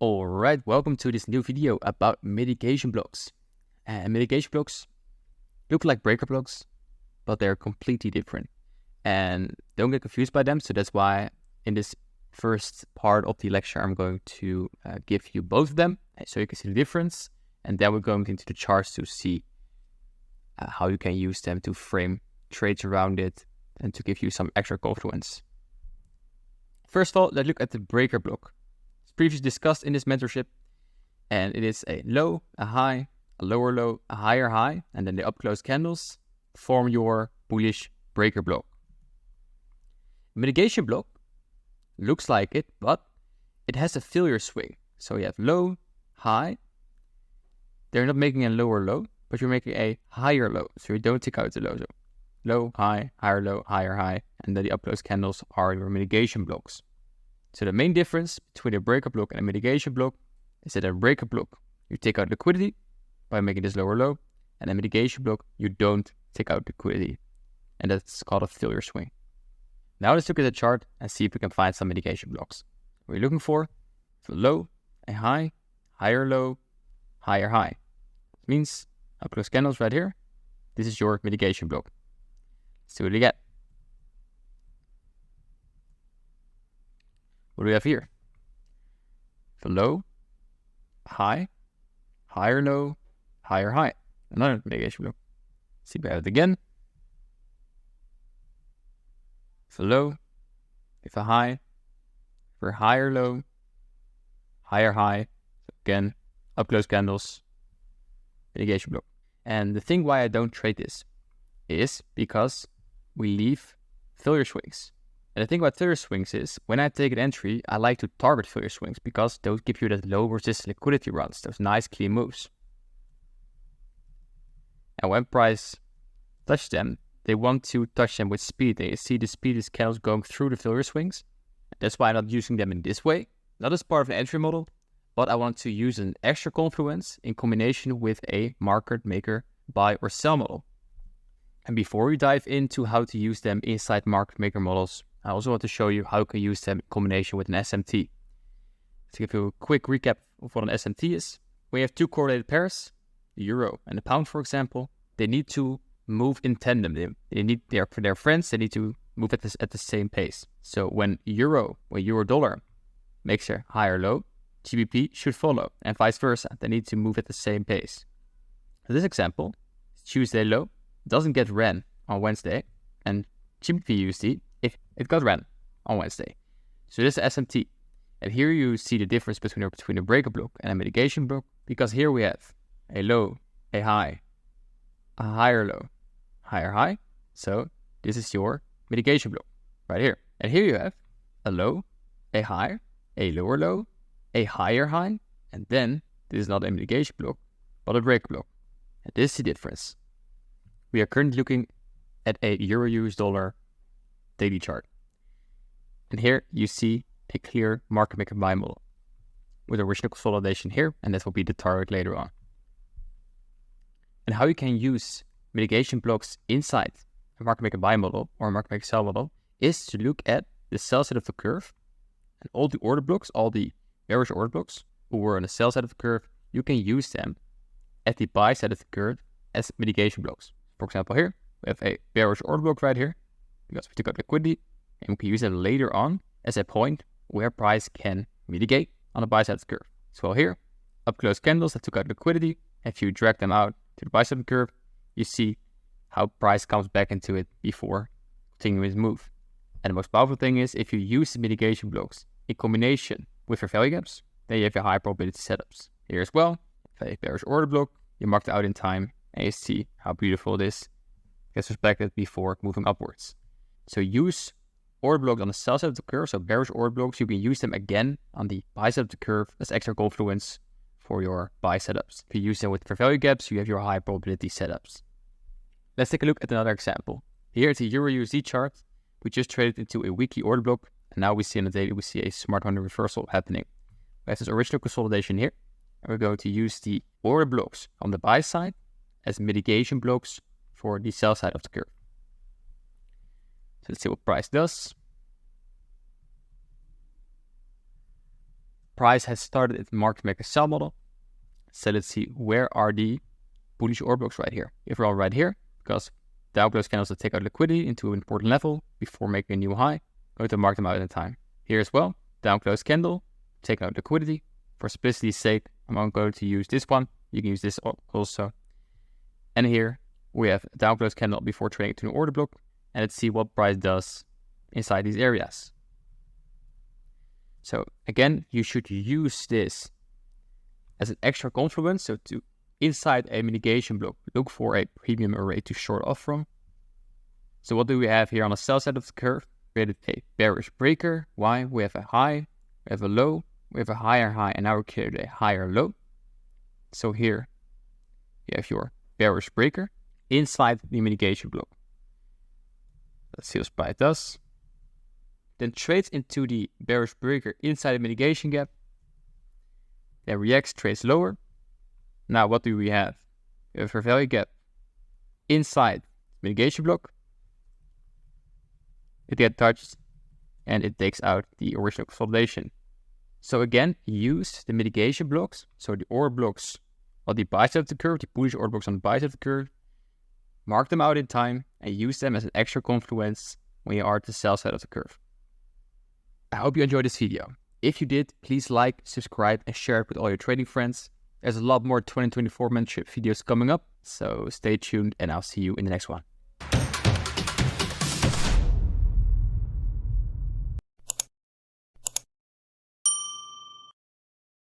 Alright, welcome to this new video about mitigation blocks. And mitigation blocks look like breaker blocks, but they're completely different. And don't get confused by them, so that's why in this first part of the lecture I'm going to give you both of them, so you can see the difference. And then we're going into the charts to see how you can use them to frame trades around it and to give you some extra confluence. First of all, let's look at the breaker block. It's previously discussed in this mentorship, and it is a low, a high, a lower low, a higher high, and then the up-close candles form your bullish breaker block. Mitigation block looks like it, but it has a failure swing. So you have low, high. They're not making a lower low, but you're making a higher low. So you don't take out the low. So low, high, higher low, higher high, and then the up-close candles are your mitigation blocks. So the main difference between a breaker block and a mitigation block is that a breaker block, you take out liquidity by making this lower low, and a mitigation block, you don't take out liquidity, and that's called a failure swing. Now let's look at the chart and see if we can find some mitigation blocks. What we're looking for a low, a high, higher low, higher high. It means up-close candles right here. This is your mitigation block. Let's do it again. What do we have here? The low, high, higher low, higher high. Another mitigation block. Let's see if we have it again. The low, with a high, for higher low, higher high. So again, up close candles, mitigation block. And the thing why I don't trade this is because we leave failure swings. And the thing about failure swings is, when I take an entry, I like to target failure swings because those give you that low resistance liquidity runs, those nice clean moves. And when price touch them, they want to touch them with speed. They see the speed is candles going through the failure swings. That's why I'm not using them in this way, not as part of an entry model, but I want to use an extra confluence in combination with a market maker buy or sell model. And before we dive into how to use them inside market maker models, I also want to show you how you can use them in combination with an SMT. To give you a quick recap of what an SMT is, we have two correlated pairs, the euro and the pound, for example. They need to move in tandem. They need their friends. They need to move at the same pace. So when euro dollar makes a higher low, GBP should follow, and vice versa. They need to move at the same pace. For this example, Tuesday low doesn't get ran on Wednesday, and GBP USD it got ran on Wednesday. So this is SMT, and here you see the difference between a breaker block and a mitigation block, because here we have a low, a high, a higher low, higher high. So this is your mitigation block right here. And here you have a low, a high, a lower low, a higher high, and then this is not a mitigation block, but a breaker block. And this is the difference. We are currently looking at a euro US dollar daily chart. And here you see a clear market maker buy model with original consolidation here, and that will be the target later on. And how you can use mitigation blocks inside a market maker buy model or a market maker sell model is to look at the sell side of the curve, and all the order blocks, all the bearish order blocks who were on the sell side of the curve, you can use them at the buy side of the curve as mitigation blocks. For example, here we have a bearish order block right here because we took out liquidity, and we can use it later on as a point where price can mitigate on the buy side of the curve. So here, up close candles that took out liquidity. If you drag them out to the buy side of the curve, you see how price comes back into it before continuing its move. And the most powerful thing is, if you use the mitigation blocks in combination with your value gaps, then you have your high probability setups. Here as well, a bearish order block, you mark it out in time, and you see how beautiful it is. Gets respected before moving upwards. So use order blocks on the sell side of the curve, so bearish order blocks, you can use them again on the buy side of the curve as extra confluence for your buy setups. If you use them with fair value gaps, you have your high probability setups. Let's take a look at another example. Here at the Euro USD chart, we just traded into a weekly order block, and now we see on the daily, we see a smart money reversal happening. We have this original consolidation here, and we're going to use the order blocks on the buy side as mitigation blocks for the sell side of the curve. So let's see what price does. price has started at market maker sell model. So let's see, where are the bullish order blocks right here? If we're all right here, because down close candles that take out liquidity into an important level before making a new high, going to mark them out in time. Here as well, down close candle, taking out liquidity. For simplicity's sake, I'm going to use this one. You can use this also. And here we have a down close candle before trading to an order block. And let's see what price does inside these areas. So again, you should use this as an extra confluence. So to inside a mitigation block, look for a premium array to short off from. So what do we have here on the sell side of the curve? We had a bearish breaker. Why? We have a high, we have a low, we have a higher high, and now we created a higher low. So here you have your bearish breaker inside the mitigation block. Let's see what price does. Then trades into the bearish breaker inside the mitigation gap. Then reacts, trades lower. Now what do we have? We have a value gap inside the mitigation block. It gets touched and it takes out the original consolidation. So again, use the mitigation blocks. So the order blocks on the buy side of the curve, the bullish order blocks on the buy side of the curve. Mark them out in time and use them as an extra confluence when you are at the sell side of the curve. I hope you enjoyed this video. If you did, please like, subscribe, and share it with all your trading friends. There's a lot more 2024 mentorship videos coming up, so stay tuned and I'll see you in the next one.